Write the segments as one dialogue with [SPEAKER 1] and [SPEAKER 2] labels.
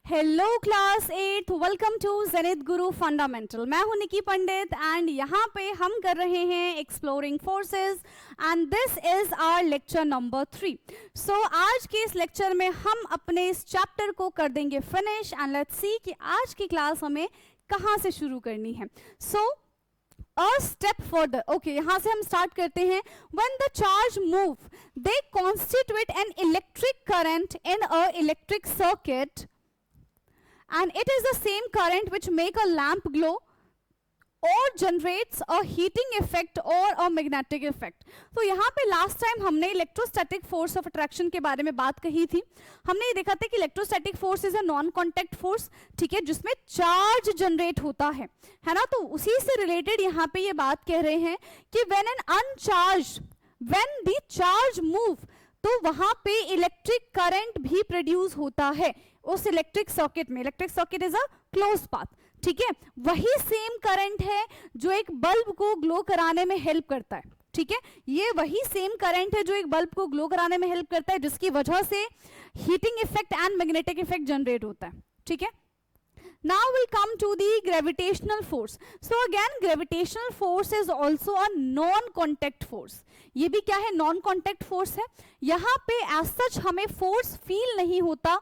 [SPEAKER 1] Hello class 8, welcome to Zenith Guru fundamental. मैं हूं निकी पंडित and यहाँ पे हम कर रहे हैं exploring forces and this is our lecture number 3। सो आज के इस लेक्चर में हम अपने इस चैप्टर को कर देंगे फिनिश एंड लेट्स सी कि आज की क्लास हमें कहाँ से शुरू करनी है। सो a step further, okay, यहाँ से हम स्टार्ट करते हैं। when the charge move they constitute an electric current in a electric circuit and it is the same current which make a lamp glow or generates a heating effect or a magnetic effect। तो यहाँ पे last time हमने electrostatic force of attraction के बारे में बात कही थी। हमने ये देखा था कि electrostatic force is a non contact force, ठीक है, जिसमें चार्ज जनरेट होता है ना। तो उसी से रिलेटेड यहाँ पे ये बात कह रहे हैं कि व्हेन द चार्ज मूव, तो वहां पे इलेक्ट्रिक करंट भी प्रोड्यूस होता है उस इलेक्ट्रिक सर्किट में। Electric circuit is a close path, ठीक है। वही सेम करंट है जो एक बल्ब को ग्लो कराने में हेल्प करता है, ठीक है। ये वही सेम करंट है जो एक बल्ब को ग्लो कराने में हेल्प करता है, जिसकी वजह से heating effect and magnetic effect generate होता है, ठीक है। Now we'll come to the gravitational force. So again, gravitational force is also a non-contact force. ये भी क्या है? Non-contact force है। यहाँ पे as such हमें force feel नहीं होता,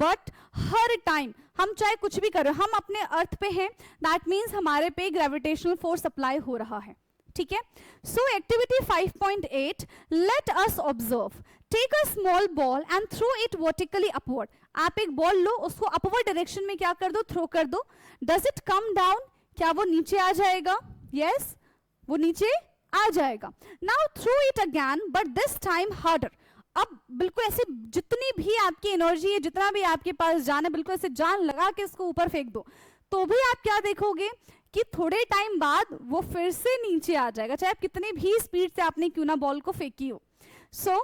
[SPEAKER 1] but हर time हम चाहे कुछ भी करें, हम अपने अर्थ पे हैं, that means हमारे पे gravitational force अप्लाई हो रहा है, ठीक है। So activity 5.8, let us observe, take a small ball and throw it vertically upward. आप एक बॉल लो, उसको अपवर्ड डायरेक्शन में क्या कर दो? थ्रो कर दो। Does it come down? क्या वो नीचे आ जाएगा? यस, वो नीचे आ जाएगा। Now throw it again but this time harder. अब बिल्कुल ऐसे जितनी भी आपकी एनर्जी है, जितना भी आपके पास जान है, बिल्कुल ऐसे जान लगा के इसको ऊपर फेंक दो, तो भी आप क्या देखोगे कि थोड़े टाइम बाद वो फिर से नीचे आ जाएगा, चाहे आप कितनी भी स्पीड से आपने क्यों ना बॉल को फेंकी हो। सो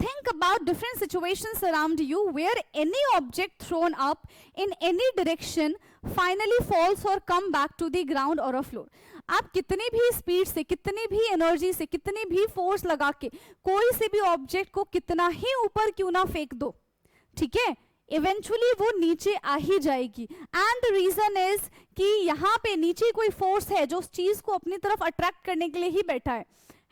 [SPEAKER 1] think about different situations around you where any object thrown up in any direction finally falls or come back to the ground or a floor। आप कितनी भी स्पीड से, कितनी भी एनर्जी से, कितनी भी फोर्स लगा के कोई से भी ऑब्जेक्ट को कितना ही ऊपर क्यों ना फेंक दो, ठीक है, इवेंचुअली वो नीचे आ ही जाएगी। एंड द रीजन इज कि यहाँ पे नीचे कोई फोर्स है जो उस चीज को अपनी तरफ अट्रैक्ट करने के लिए ही बैठा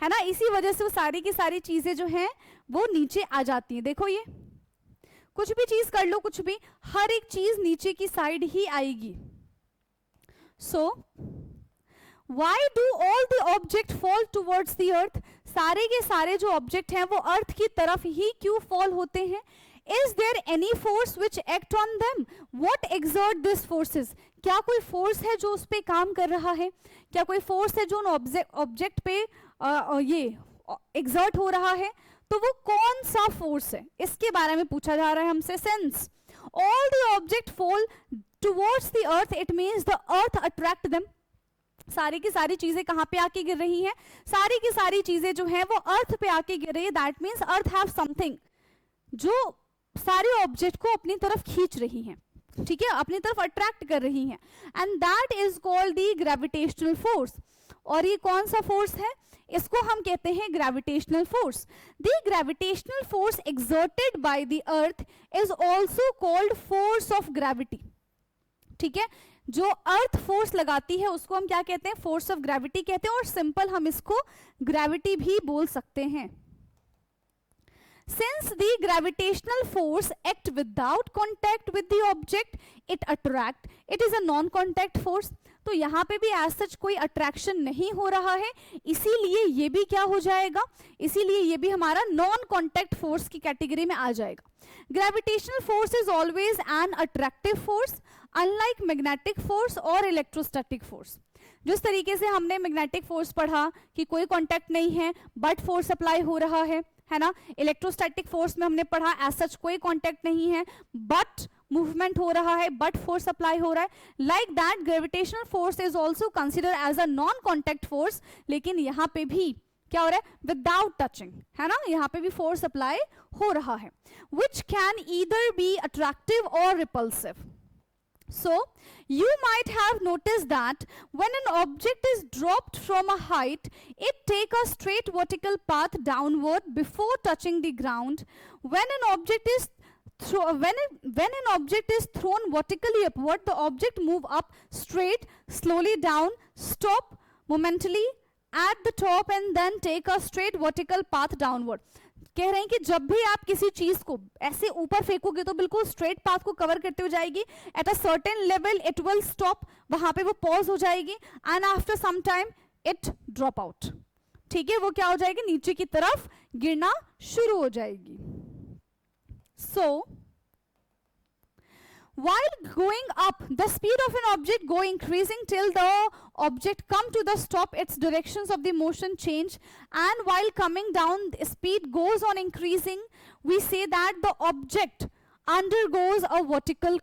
[SPEAKER 1] है ना। इसी वजह से वो सारी की सारी चीजें जो हैं वो नीचे आ जाती हैं। देखो, ये कुछ भी चीज कर लो, कुछ भी, हर एक चीज नीचे की साइड ही आएगी। So why do all the object fall towards the earth? सारे के सारे जो ऑब्जेक्ट हैं वो अर्थ की तरफ ही क्यों फॉल होते हैं? Is there any force which act on them? What exert these forces? क्या कोई फोर्स है जो उस पे काम कर रहा है? क्या कोई फोर्स है जो उन ऑब्जेक्ट पे ये एग्जर्ट हो रहा है? तो वो कौन सा फोर्स है, इसके बारे में पूछा जा रहा है हमसे। Since all the object fall towards the earth, it means the earth attract them। सारी की सारी चीजें कहाँ पे आके गिर रही हैं? सारी की सारी चीजें जो हैं वो अर्थ पे आके गिर रही है। That means earth have something जो सारे ऑब्जेक्ट को अपनी तरफ खींच रही हैं, ठीक है, अपनी तरफ अट्रैक्ट कर रही हैं, and that is called the gravitational force. और ये कौन सा फोर्स है? इसको हम कहते हैं gravitational force. The gravitational force exerted by the earth is also called force of gravity, ठीक है। जो अर्थ फोर्स लगाती है उसको हम क्या कहते हैं? फोर्स ऑफ ग्रेविटी कहते हैं, और सिंपल हम इसको ग्रेविटी भी बोल सकते हैं। Since the gravitational force act without contact with the object it attract, it is a non-contact force। तो यहाँ पे भी as such कोई attraction नहीं हो रहा है, इसीलिए ये भी क्या हो जाएगा? इसीलिए ये भी हमारा non-contact force की कैटेगरी में आ जाएगा। Gravitational force is always an attractive force, unlike magnetic force और electrostatic force। जिस तरीके से हमने मैग्नेटिक फोर्स पढ़ा कि कोई कांटेक्ट नहीं है बट फोर्स अप्लाई हो रहा है ना। इलेक्ट्रोस्टैटिक फोर्स में हमने पढ़ा एज सच कोई कांटेक्ट नहीं है बट मूवमेंट हो रहा है, बट फोर्स अप्लाई हो रहा है। Like that gravitational force is also consider as a non contact force, लेकिन यहाँ पे भी क्या हो रहा है? विदाउट टचिंग, है ना, यहाँ पे भी फोर्स अप्लाई हो रहा है। Which can either be attractive और repulsive. So you might have noticed that when an object is dropped from a height, it takes a straight vertical path downward before touching the ground. When an object is when an object is thrown vertically upward, the object move up straight, slowly down, stop momentarily at the top and then take a straight vertical path downward. कह रहे हैं कि जब भी आप किसी चीज को ऐसे ऊपर फेंकोगे तो बिल्कुल स्ट्रेट पाथ को कवर करते हुए जाएगी. At a certain level it will stop, वहां पे वो पॉज हो जाएगी, and after some time it drop out. ठीक है, वो क्या हो जाएगी, नीचे की तरफ गिरना शुरू हो जाएगी. सो while going up, the speed of an object go increasing till the object come to the stop, its directions of the motion change, and while coming down the speed goes on increasing, we say that the object undergoes a vertical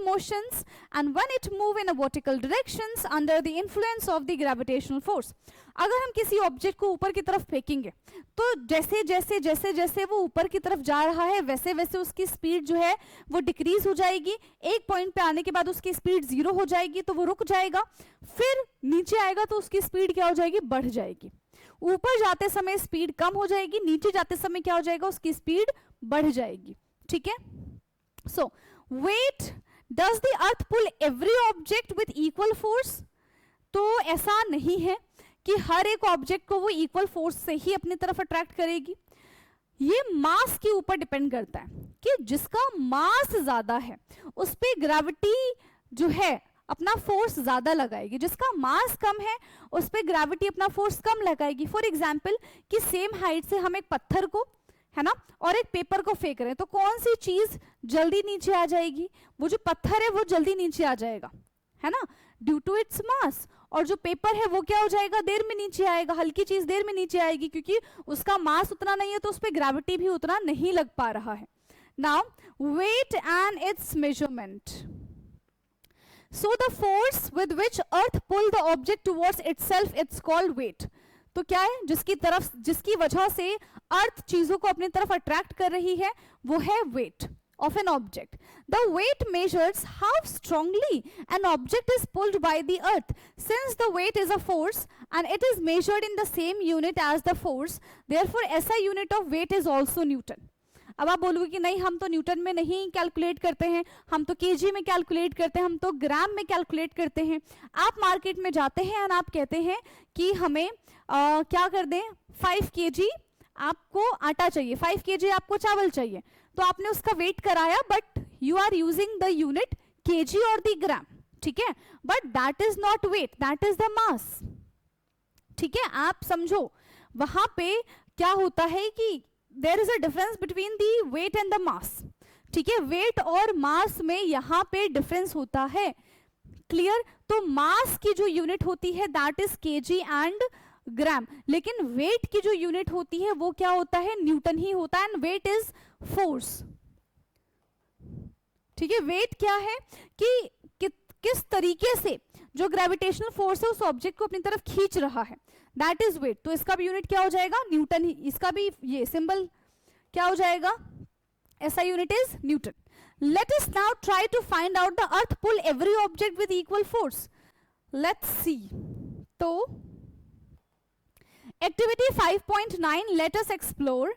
[SPEAKER 1] motions, and when it move in a vertical directions under the influence of the gravitational force. अगर हम किसी object को ऊपर की तरफ फेंकेंगे तो जैसे जैसे जैसे जैसे वो ऊपर की तरफ जा रहा है वैसे वैसे उसकी स्पीड जो है वो डिक्रीज हो जाएगी. एक पॉइंट पे आने के बाद उसकी स्पीड 0 हो जाएगी तो वो रुक जाएगा, फिर नीचे आएगा तो उसकी स्पीड क्या हो जाएगी, बढ़ जाएगी. ऊपर जाते समय स्पीड कम हो जाएगी, नीचे जाते समय क्या हो जाएगा, उसकी स्पीड बढ़ जाएगी. ठीक है. So weight, does the earth pull every object with equal force? तो ऐसा नहीं है कि हर एक ऑब्जेक्ट को वो इक्वल फोर्स से ही अपनी तरफ अट्रैक्ट करेगी. ये मास के ऊपर डिपेंड करता है कि जिसका मास ज्यादा है उस पे ग्रेविटी जो है अपना फोर्स ज्यादा लगाएगी, जिसका मास कम है उस पे ग्रेविटी अपना फोर्स कम लगाएगी. फॉर एग्जाम्पल कि सेम हाइट से हम एक पत्थर को, है ना, और एक पेपर को फेंक रहे हैं तो कौन सी चीज जल्दी नीचे आ जाएगी, वो जो पत्थर है वो जल्दी नीचे आ जाएगा, है ना, ड्यू टू इट्स मास. और जो पेपर है वो क्या हो जाएगा, देर में नीचे आएगा, हल्की चीज देर में नीचे आएगी क्योंकि उसका मास उतना नहीं है तो उस पर ग्रेविटी भी उतना नहीं लग पा रहा है. Now weight and its measurement. So the force with which earth pull the object towards itself, it's called weight. तो क्या है, जिसकी वजह से अर्थ चीजों को अपनी तरफ अट्रैक्ट कर रही है वो है wait of an object. The weight measures how strongly an object is pulled by the earth. Since the weight is a force and it is measured in the same unit as the force, therefore SI unit of weight is also Newton. अब आप बोलोगे कि नहीं हम तो Newton में नहीं calculate करते हैं, हम तो केजी में कैलकुलेट करते हैं, हम तो ग्राम में कैलकुलेट करते हैं. आप मार्केट में जाते हैं और आप कहते हैं कि हमें क्या कर दें, 5 kg आपको आटा चाहिए, 5 kg आपको चावल चाहिए, तो आपने उसका वेट कराया but you are using the unit KG और द ग्राम. ठीक है, but that is not weight, that is the mass. ठीक है, आप समझो वहां पे क्या होता है कि there is a difference between the weight and the mass. ठीक है, वेट और मास में यहां पे डिफरेंस होता है. क्लियर. तो मास की जो यूनिट होती है दैट इज केजी एंड ग्राम, लेकिन वेट की जो यूनिट होती है वो क्या होता है, न्यूटन ही होता है. And weight is force. ठीक है, वेट क्या है कि किस तरीके से जो ग्रेविटेशनल फोर्स है उस ऑब्जेक्ट को अपनी तरफ खींच रहा है, दैट इज वेट. तो इसका भी यूनिट क्या हो जाएगा, न्यूटन ही. इसका भी ये सिंबल क्या हो जाएगा, SI unit is newton. Let us now try to find out the earth pull every object with equal force. Let's see. तो Activity 5.9, let us explore.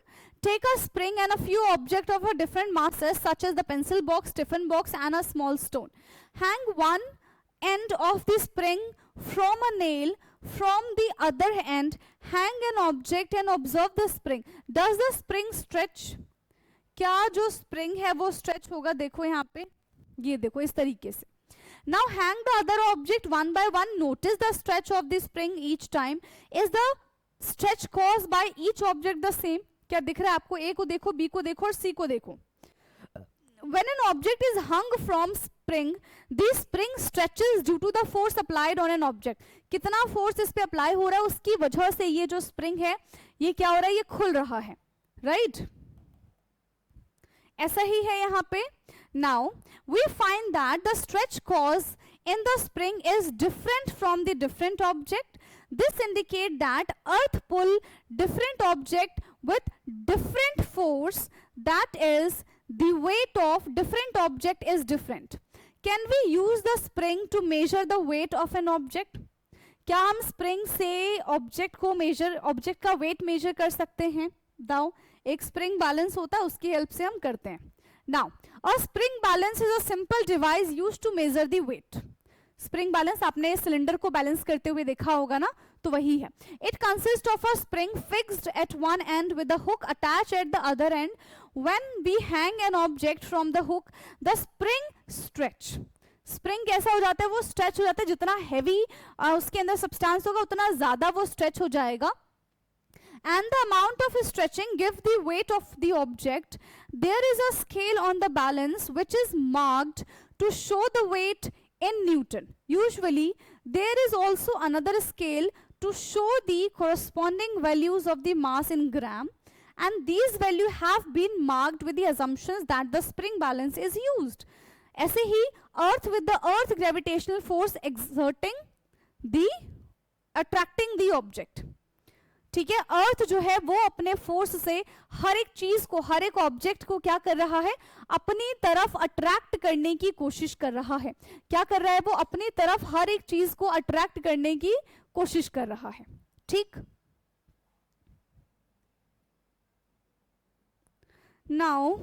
[SPEAKER 1] Take a spring and a few objects of a different masses such as the pencil box, tiffin box and a small stone. Hang one end of the spring from a nail, from the other end hang an object and observe the spring. Does the spring stretch? क्या जो spring है वो stretch होगा, देखो यहाँ पे, ये देखो इस तरीके से. Now hang the other object one by one. Notice the stretch of the spring each time. Is the stretch caused by each object the same? क्या दिख रहा है आपको, ए को देखो, बी को देखो और सी को देखो. When an object is hung from spring, the spring stretches due to the force applied on an object. कितना फोर्स इस पे अप्लाई हो रहा है उसकी वजह से ये जो स्प्रिंग है ये क्या हो रहा है, ये खुल रहा है. राइट, ऐसा ही है यहाँ पे. Now we find that the stretch cause in the spring is different from the different object. This indicates that earth pull different object with different force, that is the weight of different object is different. Can we use the spring to measure the weight of an object? क्या हम spring से object को major, object का weight measure कर सकते हैं? दाओ, एक स्प्रिंग बैलेंस होता है उसकी हेल्प से हम करते हैं. Now, a spring balance is a simple device used to measure the weight. Spring balance आपने सिलेंडर को बैलेंस करते हुए देखा होगा ना, तो वही है. It consist of a spring fixed at one end with the hook attach at the other end. When we hang an object from the hook the spring stretch. Spring कैसा हो जाता है, वो स्ट्रेच हो जाता है. जितना हैवी उसके अंदर सब्सटेंस होगा उतना ज्यादा वो स्ट्रेच हो जाएगा. And the amount of stretching give the weight of the object. There is a scale on the balance which is marked to show the weight in Newton. Usually there is also another scale to show the corresponding values of the mass in gram, and these values have been marked with the assumptions that the spring balance is used. ऐसे ही earth with the earth gravitational force exerting the attracting the object. ठीक है, अर्थ जो है वो अपने force से हर एक चीज को, हर एक ऑब्जेक्ट को क्या कर रहा है, अपनी तरफ अट्रैक्ट करने की कोशिश कर रहा है. क्या कर रहा है वो, अपनी तरफ हर एक चीज को अट्रैक्ट करने की कोशिश कर रहा है. ठीक, नाउ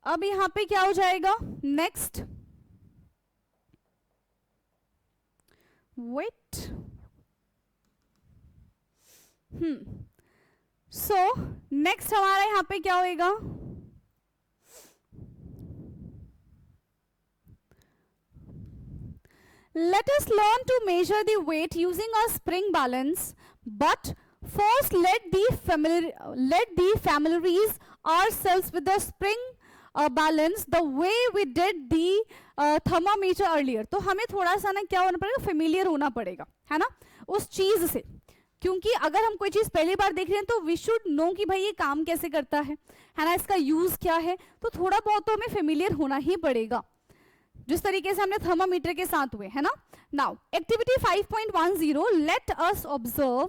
[SPEAKER 1] अब यहां पे क्या हो जाएगा, नेक्स्ट weight. So next हमारा यहाँ पे क्या होएगा, let us learn to measure the weight using a spring balance, but first let the familiarize ourselves with the spring balance the way we did the thermometer earlier. तो हमें थोड़ा सा ना क्या होना पड़ेगा, फेमिलियर होना पड़ेगा, है ना, उस चीज से. क्योंकि अगर हम कोई चीज पहली बार देख रहे हैं तो वी शुड नो कि भाई ये काम कैसे करता है ना, इसका यूज क्या है. तो थोड़ा बहुत तो हमें फेमिलियर होना ही पड़ेगा, जिस तरीके से हमने थर्मामीटर के साथ हुए, है ना. Now activity 5.10, late us observe.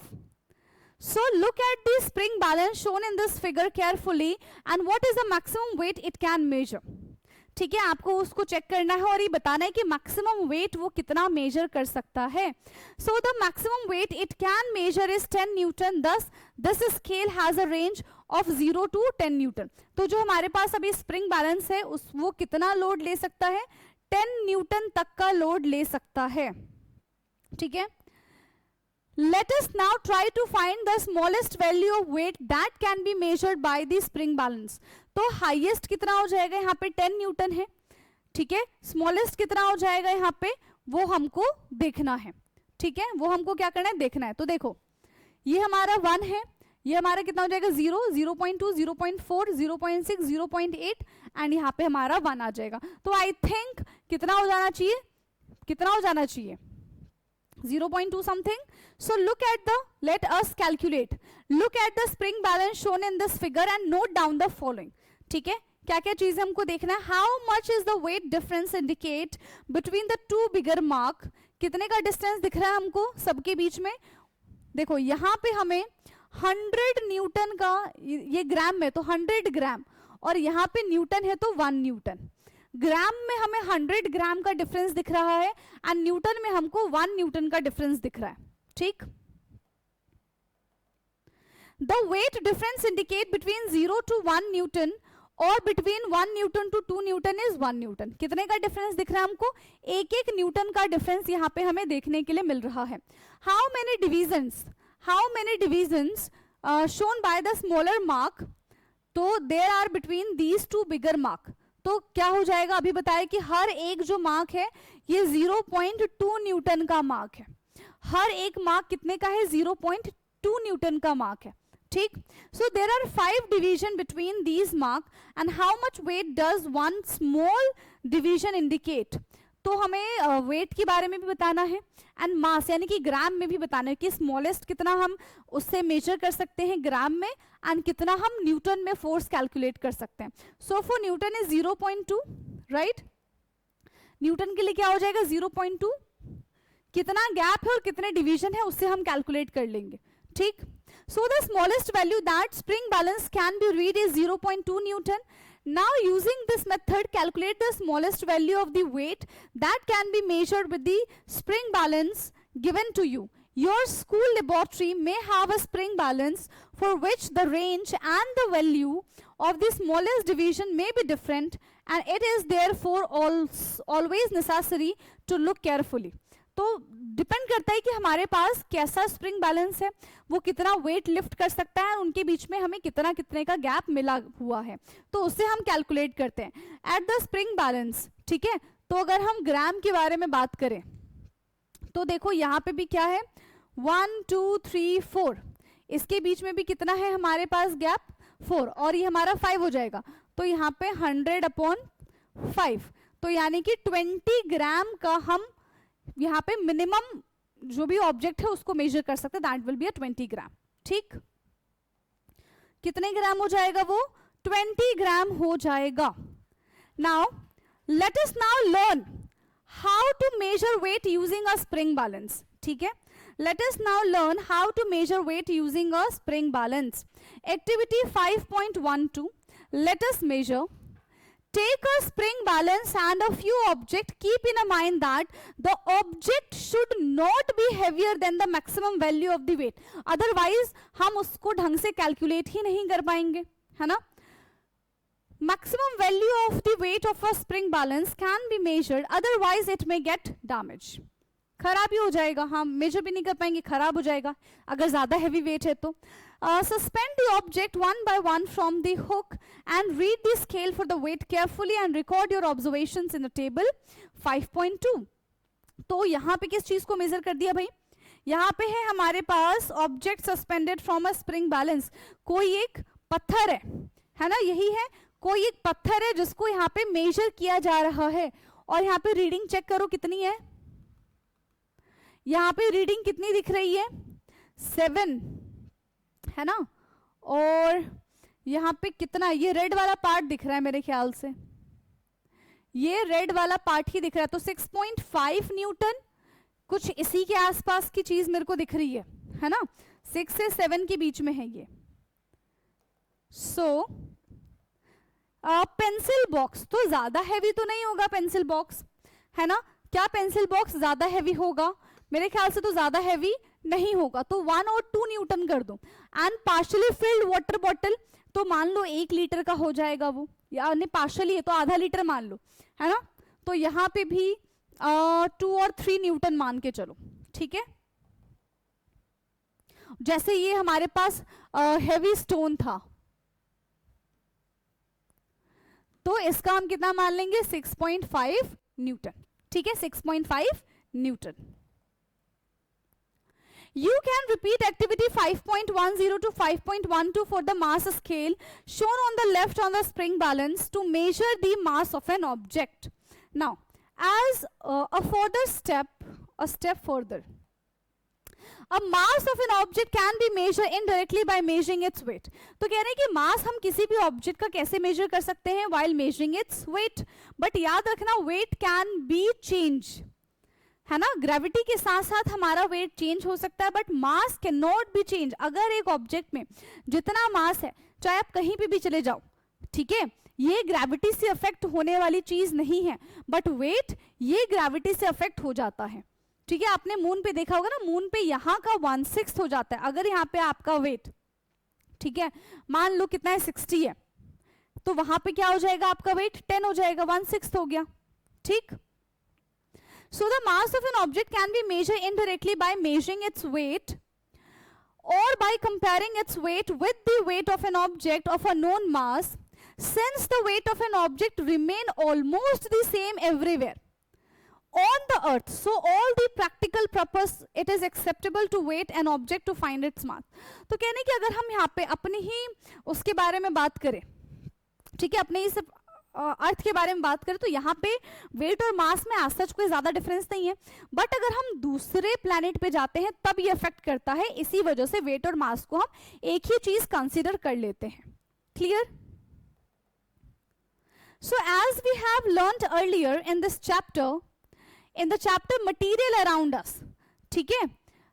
[SPEAKER 1] So look at the spring balance shown in this figure carefully and what is the maximum weight it can measure. ठीक है, आपको उसको चेक करना है और ये बताना है कि मैक्सिमम वेट वो कितना मेजर कर सकता है. So the maximum weight it can measure is 10 newton. Thus this scale has a range of 0 to 10 newton. तो जो हमारे पास अभी स्प्रिंग बैलेंस है वो कितना लोड ले सकता है, 10 न्यूटन तक का लोड ले सकता है. ठीक है, let us now try to find the smallest value of weight that can be measured by the spring balance. तो हाईएस्ट कितना हो जाएगा, यहाँ पे 10 न्यूटन है. ठीक है, स्मॉलेस्ट कितना हो जाएगा यहाँ पे, वो हमको देखना है. ठीक है, वो हमको क्या करना है, देखना है. तो देखो ये हमारा 1 है, ये हमारा कितना हो जाएगा 0, 0.2, 0.4, 0.6, 0.8 एंड यहाँ पे हमारा 1 आ जाएगा. तो आई थिंक कितना हो जाना चाहिए, कितना हो जाना चाहिए, 0.2 something. So look at the, let us calculate. Look at the spring balance shown in this figure and note down the following. ठीक है, क्या क्या चीजें हमको देखना है. How much is the weight difference indicate between the two bigger mark. कितने का डिस्टेंस दिख रहा है हमको सबके बीच में. देखो यहाँ पे हमें 100 न्यूटन का, ये ग्राम में तो 100 ग्राम, और यहाँ पे न्यूटन है तो 1 न्यूटन. ग्राम में हमें 100 ग्राम का डिफरेंस दिख रहा है एंड न्यूटन में हमको 1 न्यूटन का डिफरेंस दिख रहा है. ठीक, the weight difference indicate between 0 to 1 newton और between 1 newton to 2 newton is 1 newton. कितने का डिफरेंस दिख रहा है हमको, 1 न्यूटन का डिफरेंस यहाँ पे हमें देखने के लिए मिल रहा है. How many divisions shown by the smaller mark. तो there are between these two bigger mark. तो क्या हो जाएगा, अभी बताया कि हर एक जो मार्क है ये 0.2 न्यूटन का मार्क है. हर एक मार्क कितने का है, 0.2 न्यूटन का मार्क है. ठीक, so there are 5 division between these mark and how much weight does one small division indicate. तो हमें वेट के बारे में भी बताना है एंड मास यानी कि ग्राम में भी बताना है कि स्मॉलेस्ट कितना हम उससे मेजर कर सकते हैं ग्राम में एंड कितना हम न्यूटन में फोर्स कैलकुलेट कर सकते हैं. So for Newton is 0.2, right. Newton के लिए क्या हो जाएगा 0.2. कितना गैप है और कितने डिवीजन है उससे हम कैलकुलेट कर लेंगे. ठीक, so the smallest value that spring balance can be read is 0.2 Newton. Now using this method, calculate the smallest value of the weight that can be measured with the spring balance given to you. Your school laboratory may have a spring balance for which the range and the value of the smallest division may be different and it is therefore always necessary to look carefully. तो depend करता है कि हमारे पास कैसा spring balance है, वो कितना weight lift कर सकता है, उनके बीच में हमें कितना कितने का गैप मिला हुआ है, तो उससे हम कैलकुलेट करते हैं एट द स्प्रिंग बैलेंस. ठीक है, तो अगर हम ग्राम के बारे में बात करें तो देखो यहाँ पे भी क्या है 1 2 3 4, इसके बीच में भी कितना है हमारे पास गैप 4 और ये हमारा 5 हो जाएगा. तो यहाँ पे 100/5, तो यानी कि 20 ग्राम का हम यहाँ पे मिनिमम जो भी ऑब्जेक्ट है उसको मेजर कर सकते हैं, दैट विल बी 20 ग्राम. ठीक, कितने ग्राम हो जाएगा वो 20 ग्राम हो जाएगा. Now let us now learn how to measure weight using a spring balance. ठीक है, let us now learn how to measure weight using a spring balance. Activity 5.12, let us measure. Take a spring balance and a few objects. Keep in mind that the object should not be heavier than the maximum value of the weight. Otherwise हम उसको ढंग से calculate ही नहीं कर पाएंगे, है ना. Maximum value of the weight of a spring balance can be measured, otherwise it may get damaged. खराब ही हो जाएगा, हम मेजर भी नहीं कर पाएंगे, खराब हो जाएगा अगर ज्यादा हैवी वेट है तो. Suspend the object one by one from the hook and read the scale for the weight carefully and record your observations in the table 5.2. तो यहाँ पे किस चीज को मेजर कर दिया भाई, यहाँ पे है हमारे पास object suspended from a spring balance. कोई एक पत्थर है ना, यही है, कोई एक पत्थर है जिसको यहाँ पे मेजर किया जा रहा है और यहाँ पे रीडिंग चेक करो कितनी है. यहाँ पे रीडिंग कितनी दिख रही है 7, है ना, और यहाँ पे कितना, ये रेड वाला पार्ट दिख रहा है मेरे ख्याल से, ये रेड वाला पार्ट ही दिख रहा है. तो 6.5 न्यूटन कुछ इसी के आसपास की चीज मेरे को दिख रही है ना, 6 से 7 के बीच में है ये. सो पेंसिल बॉक्स तो ज्यादा हैवी तो नहीं होगा, पेंसिल बॉक्स है ना, क्या पेंसिल बॉक्स ज्यादा हैवी होगा, मेरे ख्याल से तो ज्यादा हैवी नहीं होगा, तो 1 और 2 न्यूटन कर दो. And partially field water bottle तो मान लो 1 लीटर का हो जाएगा वो, या नहीं पार्शियली है तो आधा लीटर मान लो, है ना, तो यहाँ पे भी 2 और 3 न्यूटन मान के चलो. ठीक है, जैसे ये हमारे पास हैवी स्टोन था तो इसका हम कितना मान लेंगे 6.5 न्यूटन. ठीक है, 6.5 Newton. You can repeat activity 5.10 to 5.12 for the mass scale shown on the left on the spring balance to measure the mass of an object. Now, as a step further, a mass of an object can be measured indirectly by measuring its weight. तो कह रहे हैं कि मास हम किसी भी object का कैसे मेजर कर सकते हैं while measuring its weight. But याद रखना weight can be changed, है ना, ग्रेविटी के साथ साथ हमारा वेट चेंज हो सकता है, but mass can not be change. अगर एक ऑब्जेक्ट में जितना मास है, चाहे आप कहीं पे भी चले जाओ, ठीक है, ये ग्रेविटी से अफेक्ट होने वाली चीज नहीं है, बट वेट ये ग्रेविटी से अफेक्ट हो जाता है. ठीक है, आपने मून पे देखा होगा ना, मून पे यहाँ का 1/6 हो जाता है. अगर यहाँ पे आपका वेट, ठीक है, मान लो कितना है 60 है, तो वहां पे क्या हो जाएगा आपका वेट 10 हो जाएगा, 1/6 हो गया. ठीक, so the mass of an object can be measured indirectly by measuring its weight or by comparing its weight with the weight of an object of a known mass, since the weight of an object remain almost the same everywhere on the earth, so all the practical purpose it is acceptable to weight an object to find its mass. तो कहने कि अगर हम यहाँ पे अपनी ही उसके बारे में बात करें, ठीक है, अपने इस अर्थ के बारे में बात करें, तो यहाँ पे वेट और मास में आज सच कोई ज्यादा डिफरेंस नहीं है, बट अगर हम दूसरे प्लैनेट पे जाते हैं तब ये अफेक्ट करता है. इसी वजह से वेट और मास को हम एक ही चीज कंसीडर कर लेते हैं. Clear? So as we have learned earlier in this chapter, in the chapter material around us, ठीक है,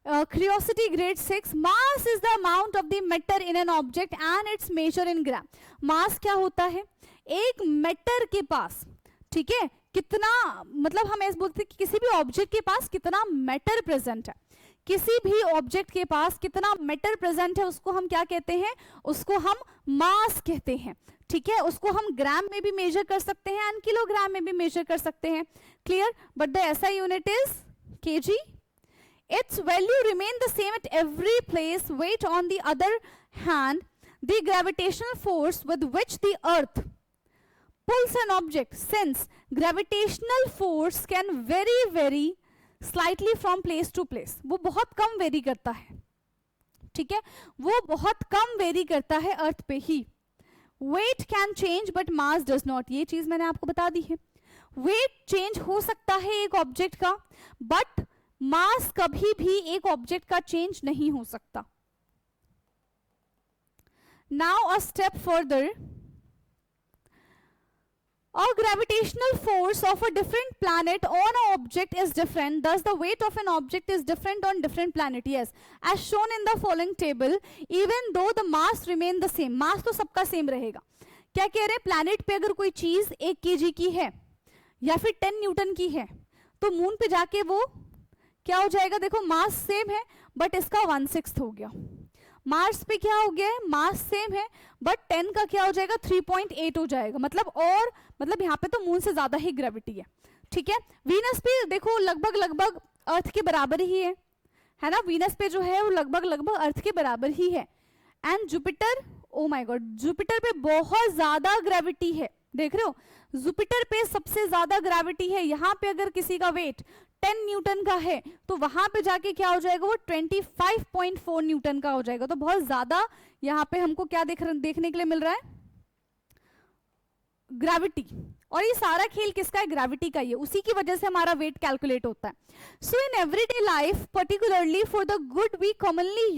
[SPEAKER 1] curiosity grade 6, mass is the amount of the matter in an object and its measure in gram. Mass क्या होता है, एक matter के पास, ठीक है, कितना, मतलब हम ऐसे बोलते हैं कि किसी भी ऑब्जेक्ट के पास कितना मैटर प्रेजेंट है, किसी भी ऑब्जेक्ट के पास कितना मैटर प्रेजेंट है उसको हम क्या कहते हैं, उसको हम मास कहते हैं, ठीक है। उसको हम ग्राम में भी मेजर कर सकते हैं एंड किलोग्राम में भी मेजर कर सकते हैं, clear. But the SI unit is KG. Its value remain the same at every place. Weight on the other hand, the gravitational force with which the earth pulls an object, since gravitational force can vary slightly from place to place. वो बहुत कम very करता है, ठीक है, वो बहुत कम very करता है अर्थ पे ही. Weight can change but mass does not. ये चीज मैंने आपको बता दी है. वेट चेंज हो सकता है एक ऑब्जेक्ट का, बट मास कभी भी एक ऑब्जेक्ट का चेंज नहीं हो सकता. Now a step further. A gravitational force of a different planet on an object is different. Thus, the weight of an object is different on different planet. Yes, as shown in the following table, even though the mass remain the same. Mass तो सबका same रहेगा. क्या कह रहे हैं, planet पे अगर कोई चीज 1 kg की है या फिर 10 न्यूटन की है, तो मून पे जाके वो क्या हो जाएगा, देखो मास सेम है बट इसका 1/6 हो गया. मार्स पे क्या हो गया है, मास सेम है बट 10 का क्या हो जाएगा, 3.8 हो जाएगा. मतलब यहाँ पे तो मून से ज्यादा ही ग्रेविटी है, ठीक है. वीनस पे देखो लगभग अर्थ के बराबर ही है ना. वीनस पे जो है वो लगभग अर्थ के बराबर ही है. And Jupiter, oh my God, Jupiter पे बहुत ज्यादा ग्रेविटी है. देख रहे हो, जुपिटर पे सबसे ज्यादा ग्रेविटी है. यहाँ पे अगर किसी का वेट 10 न्यूटन का है तो वहां पे जाके क्या हो जाएगा, वो 25.4 न्यूटन का हो जाएगा. तो बहुत ज्यादा यहाँ पे हमको क्या देखने के लिए मिल रहा है, ग्रेविटी. और ये सारा खेल किसका है, ग्रेविटी का ही है. उसी की वजह से हमारा वेट कैलकुलेट होता है. So in everyday life, particularly for the good we commonly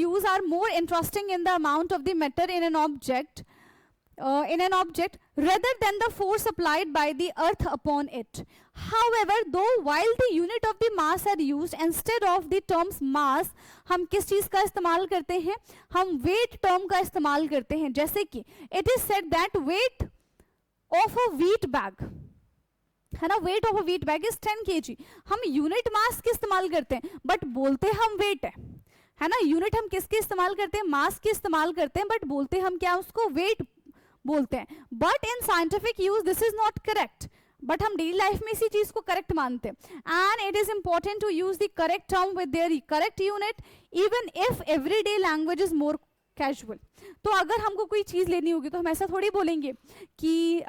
[SPEAKER 1] use are more interesting in the amount of the matter in an object rather than the force applied by the earth upon it. However, though while the unit of the mass are used instead of the terms mass, हम किस चीज का इस्तेमाल करते हैं, हम weight term का इस्तेमाल करते हैं. जैसे कि it is said that weight of a wheat bag, है ना, weight of a wheat bag is 10 kg. हम unit mass के इस्तेमाल करते हैं बट बोलते हम weight है ना. यूनिट हम किसके इस्तेमाल करते हैं, मास के इस्तेमाल करते हैं बट बोलते हम क्या, उसको वेट बोलते हैं. But in scientific use this is not correct. But हम डेली लाइफ में इसी चीज को करेक्ट मानते हैं. And it is important to use the correct term with their correct unit even if everyday language is more casual. तो अगर हमको कोई चीज लेनी होगी तो हम ऐसा थोड़ी बोलेंगे कि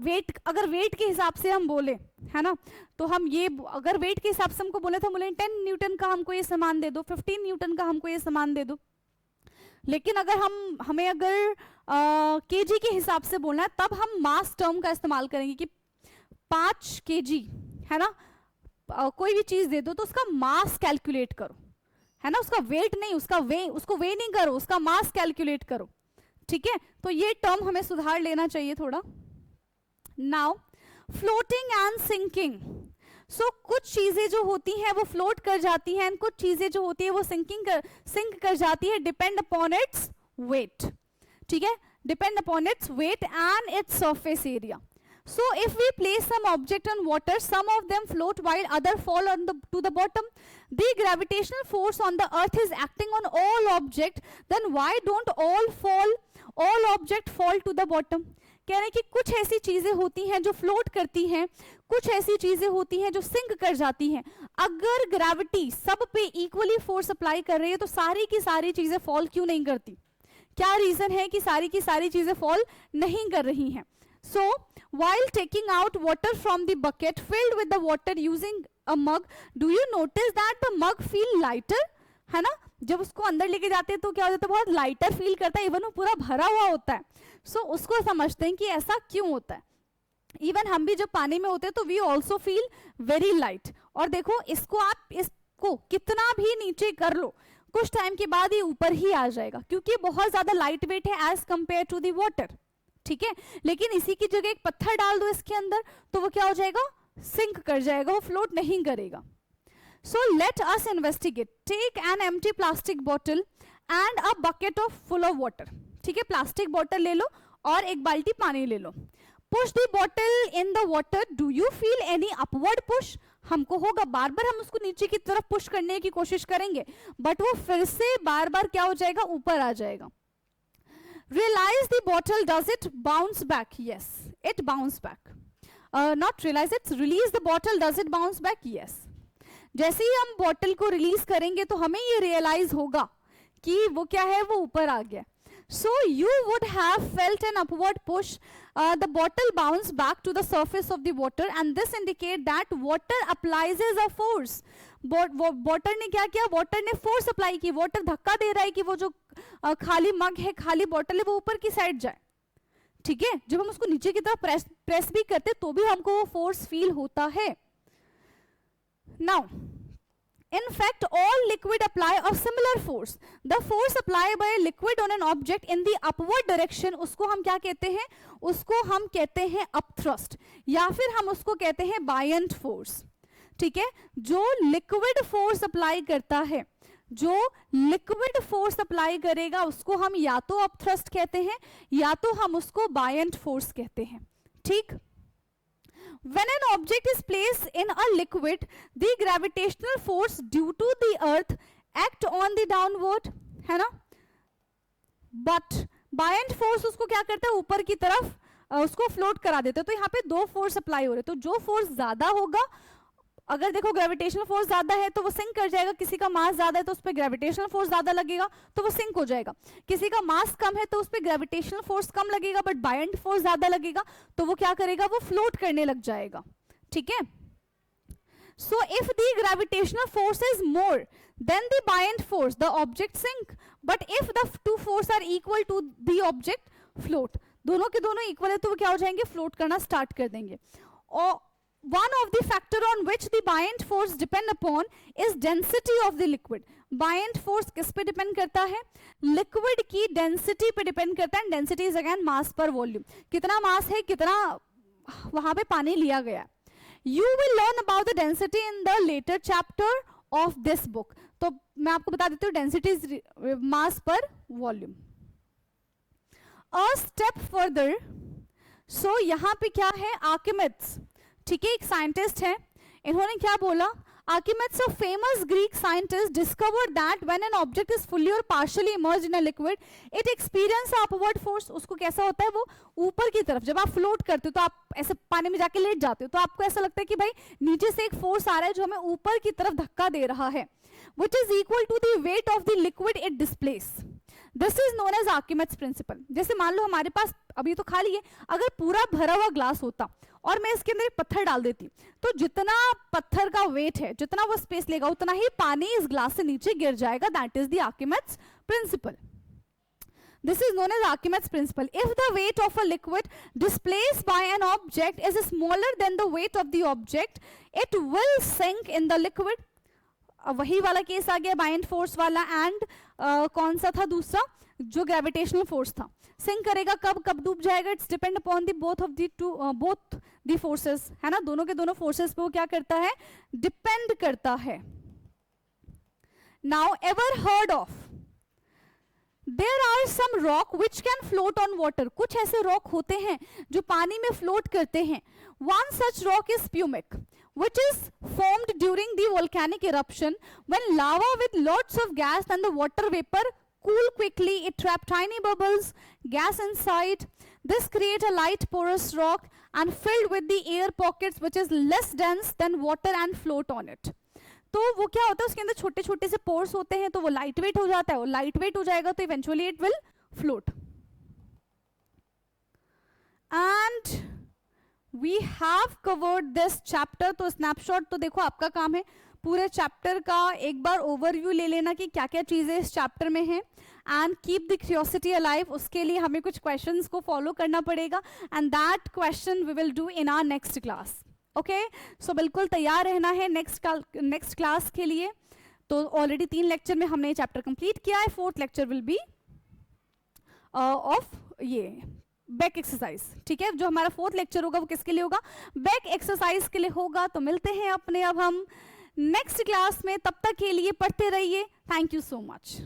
[SPEAKER 1] वेट, अगर वेट के हिसाब से हम बोले, है ना, तो हम ये, अगर वेट के हिसाब से हमको बोले तो हम बोलेंगे 10 न्यूटन का हमको ये सामान दे दो, 15 न्यूटन का हमको ये सामान दे दो. लेकिन अगर हमें अगर केजी के हिसाब से बोलना है तब हम मास टर्म का इस्तेमाल करेंगे कि 5 kg, है ना, कोई भी चीज दे दो तो उसका मास कैलकुलेट करो, है ना, उसका वेट नहीं, उसको वे नहीं करो, उसका मास कैलकुलेट करो, ठीक है. तो ये टर्म हमें सुधार लेना चाहिए थोड़ा. Now floating and sinking. So कुछ चीजें जो होती हैं वो फ्लोट कर जाती हैं, कुछ चीजें जो होती है वो सिंक कर जाती है, डिपेंड अपॉन इट्स वेट, ठीक है, depend upon its weight and its surface area. So if we place some object on water, some of them float while other fall to the bottom. The gravitational force on the earth is acting on all object. Then why don't all object fall to the bottom? कह रहे हैं कि कुछ ऐसी चीजें होती हैं जो फ्लोट करती हैं, कुछ ऐसी चीजें होती हैं जो सिंक कर जाती हैं. अगर ग्रेविटी सब पे इक्वली फोर्स अप्लाई कर रही है तो सारी की सारी चीजें फॉल क्यों नहीं करती? क्या रीजन है कि सारी की सारी चीजें फॉल नहीं कर रही हैं? So, while taking out water from the bucket filled with the water using a mug, do you notice that the mug feel lighter? है ना, जब उसको अंदर लेके जाते हैं तो क्या हो जाता है, बहुत लाइटर फील करता है, इवन वो पूरा भरा हुआ होता है. सो उसको समझते हैं कि ऐसा क्यों होता है. इवन हम भी जब पानी में होते हैं तो we also feel very light. और देखो इसको कितना भी नीचे कर लो, कुछ टाइम के बाद ये ऊपर ही आ जाएगा क्योंकि बहुत ज्यादा लाइट वेट है as compare to the water, ठीक है. लेकिन इसी की जगह एक पत्थर डाल दो इसके अंदर तो वो क्या हो जाएगा, सिंक कर जाएगा, वो फ्लोट नहीं करेगा. So let us investigate. Take an empty plastic bottle and a bucket of full of water. ठीक है, प्लास्टिक बॉटल ले लो और एक बाल्टी पानी ले लो. Push the bottle in the water. Do you feel any upward push? हमको होगा, बार बार हम उसको नीचे की तरफ पुश करने की कोशिश करेंगे, बट वो फिर से बार बार क्या हो जाएगा, ऊपर आ जाएगा. Realize the bottle, does it bounce back? Yes, it bounce back. Not realize it, release the bottle, does it bounce back? Yes. जैसे ही हम बॉटल को रिलीज करेंगे तो हमें ये रियलाइज होगा कि वो क्या है, वो ऊपर आ गया. So you would have felt an upward push. The bottle bounced back to the surface of the water, and this indicate that water applies a force. Water ने क्या किया, वाटर ने फोर्स अप्लाई की, वाटर धक्का दे रहा है कि वो जो खाली मग है, खाली बॉटल है, वो ऊपर की साइड जाए. ठीक है, जब हम उसको नीचे की तरफ प्रेस भी करते तो भी हमको वो फोर्स फील होता है. Now in fact all liquid apply a similar force. The force applied by a liquid on an object in the upward direction, उसको हम क्या कहते हैं, उसको हम कहते हैं upthrust, या फिर हम उसको कहते हैं buoyant force. ठीक है, जो लिक्विड फोर्स अप्लाई करता है, जो लिक्विड फोर्स अप्लाई करेगा उसको हम या तो अपथ्रस्ट कहते हैं या तो हम उसको बायंट फोर्स कहते हैं. ठीक. When an object is placed in a liquid, the gravitational force due to the earth act on the downward, है ना, but buoyant force उसको क्या करता है, ऊपर की तरफ उसको फ्लोट करा देते हैं. तो यहाँ पे दो फोर्स अप्लाई हो रहे, तो जो फोर्स ज्यादा होगा, अगर देखो ग्रेविटेशनल फोर्स ज्यादा है तो वो सिंक कर जाएगा, किसी का मास ज्यादा है तो उस पर ग्रेविटेशनल फोर्स ज्यादा लगेगा तो वो सिंक हो जाएगा, किसी का मास कम है तो उस पर ग्रेविटेशनल फोर्स कम लगेगा बट बायंट फोर्स ज्यादा लगेगा तो वो क्या करेगा, वो फ्लोट करने लग जाएगा. ठीक है. So if the gravitational force is more than the buoyant force, the object sink, but if the two force are equal to the object float. दोनों के दोनों इक्वल है तो वो क्या हो जाएंगे, फ्लोट करना स्टार्ट कर देंगे. और one of the factor on which the buoyant force depend upon is density of the liquid. buoyant force किस पे डिपेंड करता है, लिक्विड की डेंसिटी पे डिपेंड करता है. डेंसिटी इज अगेन मास पर वॉल्यूम, कितना मास है, कितना वहां पे पानी लिया गया. You will learn about the density in the later chapter of this book. तो मैं आपको बता देती हूँ डेंसिटी इज मास पर volume. A step further, so यहाँ पे क्या है, आर्किमिड्स. ठीक है, एक साइंटिस्ट है, इन्होंने क्या बोला, Archimedes a famous Greek scientist discovered that when an object is fully or partially immersed in a liquid it experience upward force. उसको कैसा होता है, वो ऊपर की तरफ, जब आप फ्लोट करते हो तो आप ऐसे पानी में जाके लेट जाते हो तो आपको ऐसा लगता है कि भाई नीचे से एक फोर्स आ रहा है जो हमें ऊपर की तरफ धक्का दे रहा है, which is equal to the weight of the liquid it displaces. This is known as Archimedes principle. जैसे मान लो हमारे पास अभी तो खाली है, अगर पूरा भरा हुआ ग्लास होता और मैं इसके अंदर एक पत्थर डाल देती तो जितना पत्थर का वेट है, जितना वो स्पेस लेगा, उतना ही पानी इस ग्लास से नीचे गिर जाएगा. That is the Archimedes principle. This is known as Archimedes principle. If the weight of a liquid displaced by an object is smaller than the weight of the object, it will sink in the liquid. वही वाला case आ गया buoyant force वाला. And कौन सा था दूसरा, जो gravitational force था, सिंक करेगा कब, कब डूब जाएगा. It's depend upon the both of the two, both the forces, है ना, दोनों के दोनों फोर्सेस पे वो क्या करता है, डिपेंड करता है. Now ever heard of, there are some rock which can float on water. कुछ ऐसे रॉक होते हैं जो पानी में फ्लोट करते हैं. One such rock is pumice, which is formed during the volcanic eruption when lava with lots of gas and the water vapor cool quickly. It traps tiny bubbles, gas inside. This creates a light porous rock and filled with the air pockets which is less dense than water and float on it. तो वो क्या होता है, उसके अंदर छोटे छोटे से पोर्स होते हैं तो वो लाइट वेट हो जाता है, और लाइट वेट हो जाएगा तो eventually it will float. And we have covered this chapter. तो स्नैपशॉट तो देखो आपका काम है पूरे चैप्टर का एक बार ओवरव्यू ले लेना कि क्या क्या चीजें इस चैप्टर में हैं, and keep the curiosity alive. उसके लिए हमें कुछ क्वेश्चंस को फॉलो करना पड़ेगा and that question we will do in our next class. Okay, so बिल्कुल तैयार रहना है नेक्स्ट क्लास के लिए. तो ऑलरेडी 3 लेक्चर में हमने चैप्टर कंप्लीट किया है. 4th lecture will be of ये बैक एक्सरसाइज. ठीक है, जो हमारा 4th लेक्चर होगा वो किसके लिए होगा, बैक एक्सरसाइज के लिए होगा. तो मिलते हैं अपने अब हम नेक्स्ट क्लास में, तब तक के लिए पढ़ते रहिए. Thank you so much.